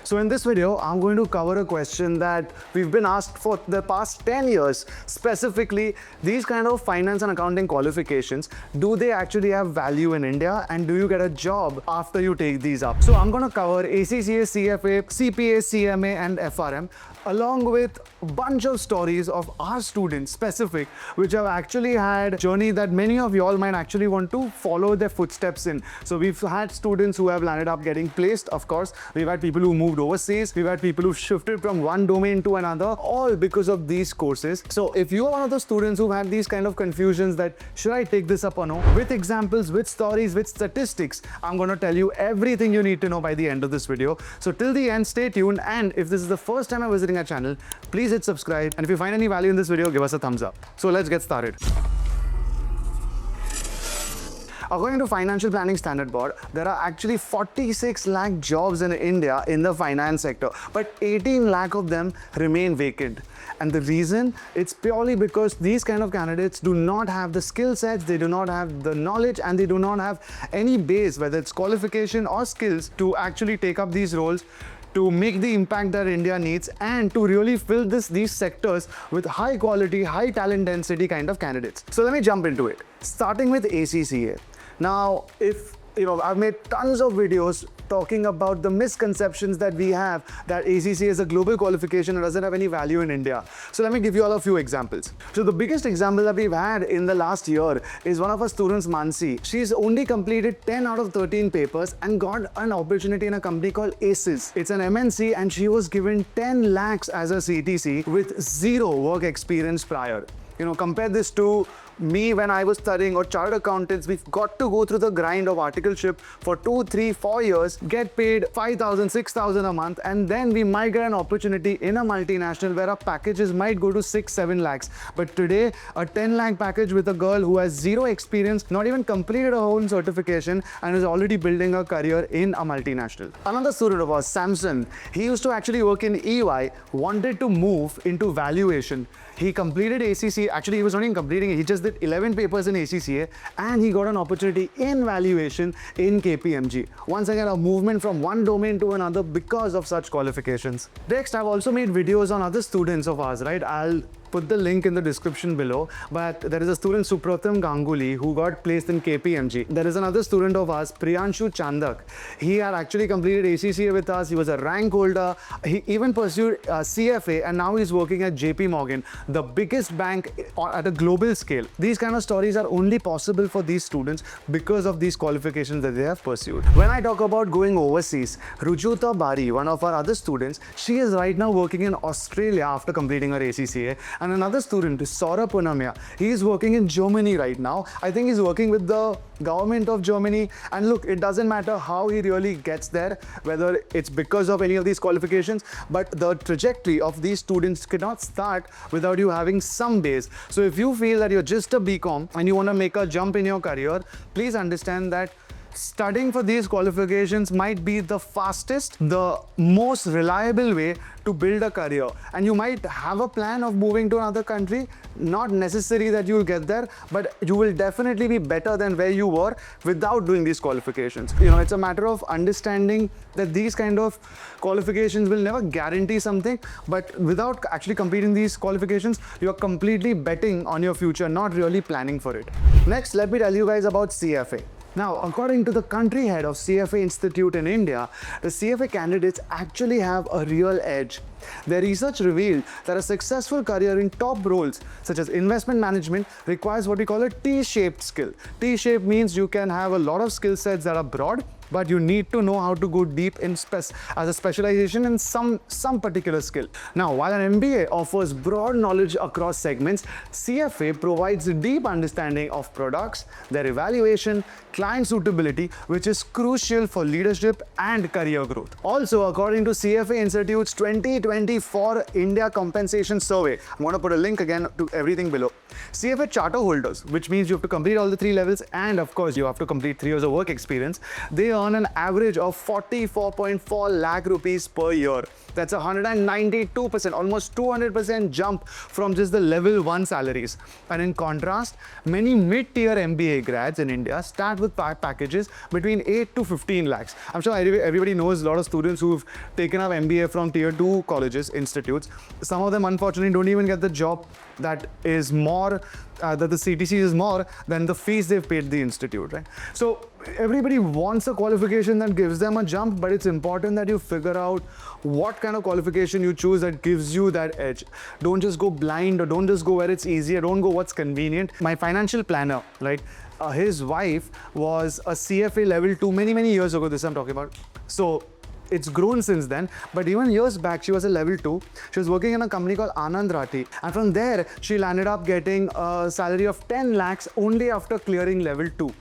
So in this video, I'm going to cover a question that we've been asked for the past 10 years. Specifically, these kind of finance and accounting qualifications, do they actually have value in India, and do you get a job after you take these up? So I'm going to cover ACCA, CFA, CPA, CMA and FRM, along with a bunch of stories of our students specific, which have actually had a journey that many of you all might actually want to follow their footsteps in. So we've had students who have landed up getting placed, of course. We've had people who moved overseas. We've had people who shifted from one domain to another, all because of these courses. So if you are one of the students who've had these kind of confusions that should I take this up or no, with examples, with stories, with statistics, I'm going to tell you everything you need to know by the end of this video. So till the end, stay tuned. And if this is the first time I'm visiting our channel, please hit subscribe. And if you find any value in this video, give us a thumbs up. So let's get started. According to Financial Planning Standard Board, there are actually 46 lakh jobs in India in the finance sector, but 18 lakh of them remain vacant. And the reason, it's purely because these kind of candidates do not have the skill sets, they do not have the knowledge, and they do not have any base, whether it's qualification or skills, to actually take up these roles, to make the impact that India needs, and to really fill these sectors with high quality, high talent density kind of candidates. So let me jump into it. Starting with ACCA. Now, I've made tons of videos talking about the misconceptions that we have that ACCA is a global qualification and doesn't have any value in India. So let me give you all a few examples. So the biggest example that we've had in the last year is one of our students, Mansi. She's only completed 10 out of 13 papers and got an opportunity in a company called ACES. It's an MNC, and she was given 10 lakhs as a CTC with zero work experience prior. Compare this to me when I was studying, or chartered accountants. We've got to go through the grind of articleship for 2, 3, 4 years, get paid 5,000, 6,000 a month, and then we might get an opportunity in a multinational where our packages might go to 6, 7 lakhs. But today, a 10 lakh package with a girl who has zero experience, not even completed her own certification, and is already building a career in a multinational. Another student of ours, Samson, he used to actually work in EY, wanted to move into valuation. He completed ACCA. Actually, he was not even completing it. He just did 11 papers in ACCA, and he got an opportunity in valuation in KPMG. Once again, a movement from one domain to another because of such qualifications. Next, I've also made videos on other students of ours, right? I'll put the link in the description below, but there is a student, Supratim Ganguly, who got placed in KPMG. There is another student of ours, Priyanshu Chandak. He had actually completed ACCA with us. He was a rank holder. He even pursued CFA, and now he's working at JP Morgan, the biggest bank at a global scale. These kind of stories are only possible for these students because of these qualifications that they have pursued. When I talk about going overseas, Rujuta Bari, one of our other students, she is right now working in Australia after completing her ACCA. And another student is Saurabh Punamia. He is working in Germany right now. I think he's working with the government of Germany. And look, it doesn't matter how he really gets there, whether it's because of any of these qualifications, but the trajectory of these students cannot start without you having some base. So if you feel that you're just a BCom and you want to make a jump in your career, please understand that studying for these qualifications might be the fastest, the most reliable way to build a career. And you might have a plan of moving to another country, not necessary that you'll get there, but you will definitely be better than where you were without doing these qualifications. It's a matter of understanding that these kind of qualifications will never guarantee something, but without actually completing these qualifications, you're completely betting on your future, not really planning for it. Next, let me tell you guys about CFA. Now, according to the country head of CFA Institute in India, the CFA candidates actually have a real edge. Their research revealed that a successful career in top roles, such as investment management, requires what we call a T-shaped skill. T-shaped means you can have a lot of skill sets that are broad, but you need to know how to go deep in as a specialization in some particular skill. Now, while an MBA offers broad knowledge across segments, CFA provides a deep understanding of products, their evaluation, client suitability, which is crucial for leadership and career growth. Also, according to CFA Institute's 2024 India Compensation Survey, I'm going to put a link again to everything below. CFA charter holders, which means you have to complete all the 3 levels, and of course you have to complete 3 years of work experience, they earn an average of 44.4 lakh rupees per year. That's 192%, almost 200% jump from just the level 1 salaries. And in contrast, many mid-tier MBA grads in India start with packages between 8 to 15 lakhs. I'm sure everybody knows a lot of students who've taken up MBA from tier 2 colleges, institutes. Some of them unfortunately don't even get the job that is more, that the CTC is more than the fees they've paid the institute, right? So everybody wants a qualification that gives them a jump, but it's important that you figure out what kind of qualification you choose that gives you that edge. Don't just go blind, or don't just go where it's easier. Don't go what's convenient. My financial planner, right? His wife was a CFA level 2 many years ago. This I'm talking about. So it's grown since then, but even years back, she was a level 2. She was working in a company called Anand Rathi, and from there, she landed up getting a salary of 10 lakhs only after clearing level 2.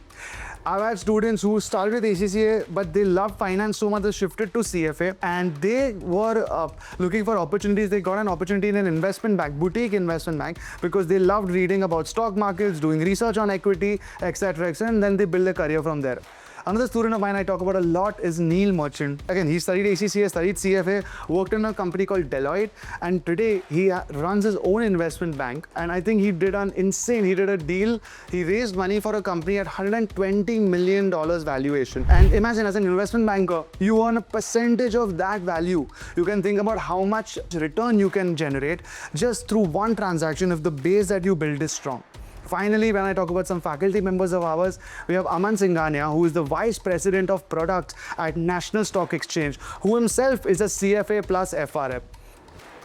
I've had students who started with ACCA, but they loved finance so much they shifted to CFA, and they were looking for opportunities. They got an opportunity in an investment bank, boutique investment bank, because they loved reading about stock markets, doing research on equity, etc., and then they build a career from there. Another student of mine I talk about a lot is Neil Merchant. Again, he studied ACCA, studied CFA, worked in a company called Deloitte, and today he runs his own investment bank. And I think he did a deal. He raised money for a company at $120 million valuation. And imagine, as an investment banker, you earn a percentage of that value. You can think about how much return you can generate just through one transaction if the base that you build is strong. Finally, when I talk about some faculty members of ours, we have Aman Singhania, who is the Vice President of Products at National Stock Exchange, who himself is a CFA plus FRM.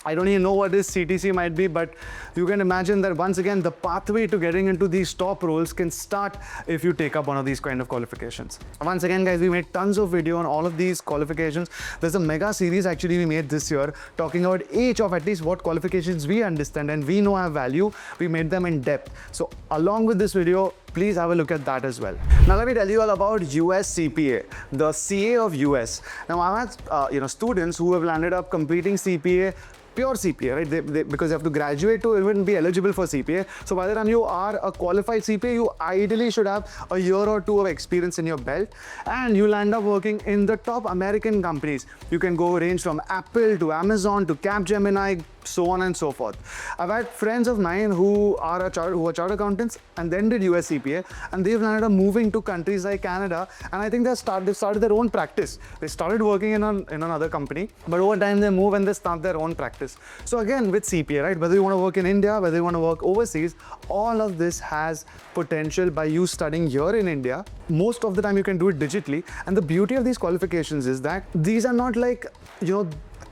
I don't even know what this CTC might be, but you can imagine that once again, the pathway to getting into these top roles can start if you take up one of these kind of qualifications. Once again, guys, we made tons of video on all of these qualifications. There's a mega series actually we made this year talking about each of at least what qualifications we understand and we know have value. We made them in depth. So along with this video, please have a look at that as well. Now let me tell you all about US CPA, the CA of US. Now I've had students who have landed up completing CPA, pure CPA, right? Because you have to graduate to even be eligible for CPA. So by the time you are a qualified CPA, you ideally should have a year or two of experience in your belt, and you'll end up working in the top American companies. You can go range from Apple to Amazon to Capgemini, so on and so forth. I've had friends of mine who are chartered accountants and then did US CPA, and they've landed up moving to countries like Canada, and I think they've started their own practice. They started working in another company, but over time they move and they start their own practice. So again, with CPA, right, whether you want to work in India, whether you want to work overseas, all of this has potential by you studying here in India. Most of the time you can do it digitally, and the beauty of these qualifications is that these are not like,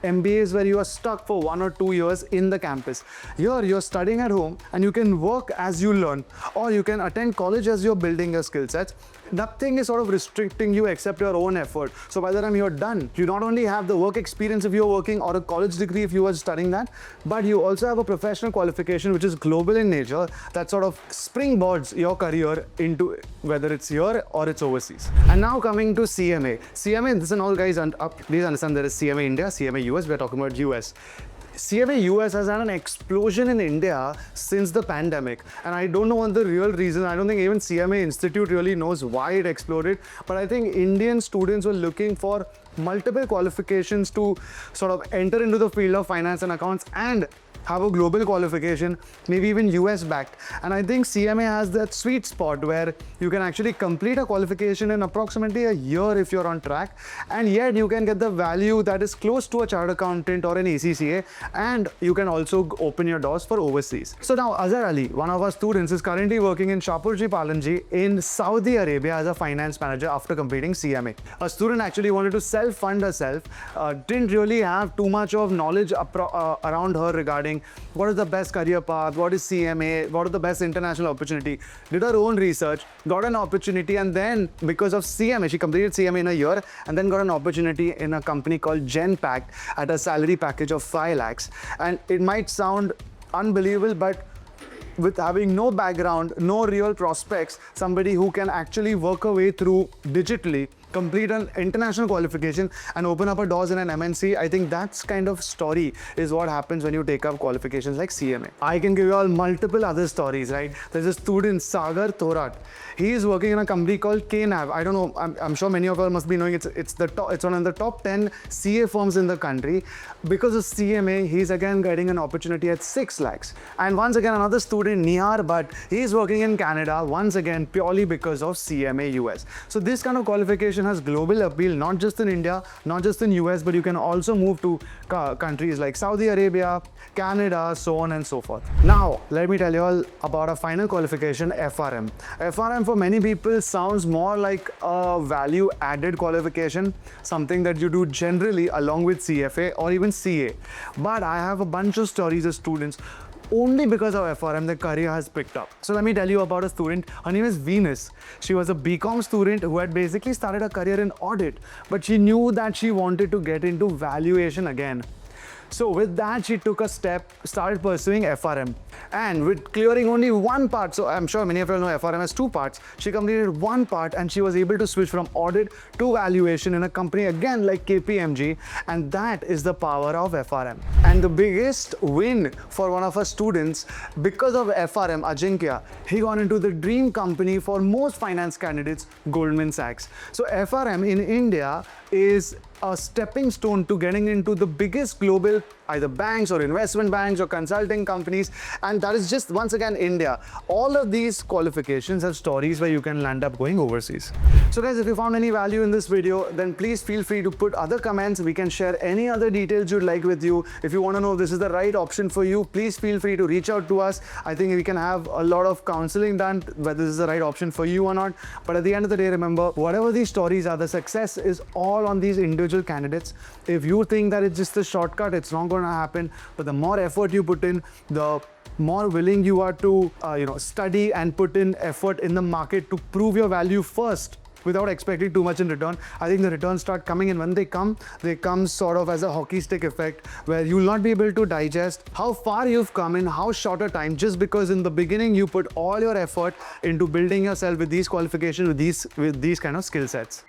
MBAs where you are stuck for 1 or 2 years in the campus. Here you're studying at home and you can work as you learn, or you can attend college as you're building your skill sets. Nothing is sort of restricting you except your own effort. So by the time you're done, you not only have the work experience if you're working, or a college degree if you are studying that, but you also have a professional qualification which is global in nature that sort of springboards your career into whether it's here or it's overseas. And now coming to CMA. CMA, listen all guys, please understand there is CMA India, CMA US, we're talking about US. CFA US has had an explosion in India since the pandemic, and I don't know what the real reason. I don't think even CMA Institute really knows why it exploded, but I think Indian students were looking for multiple qualifications to sort of enter into the field of finance and accounts and have a global qualification, maybe even US backed. And I think CMA has that sweet spot where you can actually complete a qualification in approximately a year if you're on track, and yet you can get the value that is close to a chartered accountant or an ACCA, and you can also open your doors for overseas. So now Azhar Ali, one of our students, is currently working in Shapurji Palanji in Saudi Arabia as a finance manager after completing CMA. A student actually wanted to self-fund herself, didn't really have too much of knowledge around her regarding what is the best career path, what is CMA, what is the best international opportunity, did her own research, got an opportunity, and then because of CMA, she completed CMA in a year and then got an opportunity in a company called Genpact at a salary package of 5 lakhs. And it might sound unbelievable, but with having no background, no real prospects, somebody who can actually work her way through digitally complete an international qualification and open up a doors in an MNC. I think that's kind of story is what happens when you take up qualifications like CMA. I can give you all multiple other stories, right? There's a student, Sagar Thorat. He is working in a company called KNAV. I don't know, I'm sure many of you must be knowing it's one of the top 10 CA firms in the country. Because of CMA, he's again getting an opportunity at 6 lakhs. And once again, another student, Nihar Bhatt, he's working in Canada, once again, purely because of CMA US. So this kind of qualification has global appeal, not just in India, not just in US, but you can also move to countries like Saudi Arabia, Canada, so on and so forth. Now, let me tell you all about a final qualification, FRM. FRM for many people sounds more like a value-added qualification, something that you do generally along with CFA or even CA. But I have a bunch of stories of students only because of FRM their career has picked up. So let me tell you about a student. Her name is Venus. She was a BCom student who had basically started a career in audit, but she knew that she wanted to get into valuation again. So with that, she took a step, started pursuing FRM. And with clearing only one part, so I'm sure many of you know FRM has 2 parts, she completed one part and she was able to switch from audit to valuation in a company again like KPMG, and that is the power of FRM. And the biggest win for one of our students, because of FRM, Ajinkya, he got into the dream company for most finance candidates, Goldman Sachs. So FRM in India is a stepping stone to getting into the biggest global either banks or investment banks or consulting companies, and that is just once again India. All of these qualifications have stories where you can land up going overseas. So guys, if you found any value in this video, then please feel free to put other comments. We can share any other details you'd like with you. If you want to know if this is the right option for you, please feel free to reach out to us. I think we can have a lot of counseling done whether this is the right option for you or not. But at the end of the day, remember, whatever these stories are, the success is all on these individual candidates. If you think that it's just a shortcut, it's not going to happen. But the more effort you put in, the more willing you are to study and put in effort in the market to prove your value first without expecting too much in return. I think the returns start coming, and when they come sort of as a hockey stick effect where you will not be able to digest how far you've come in how short a time, just because in the beginning you put all your effort into building yourself with these qualifications, with these kind of skill sets.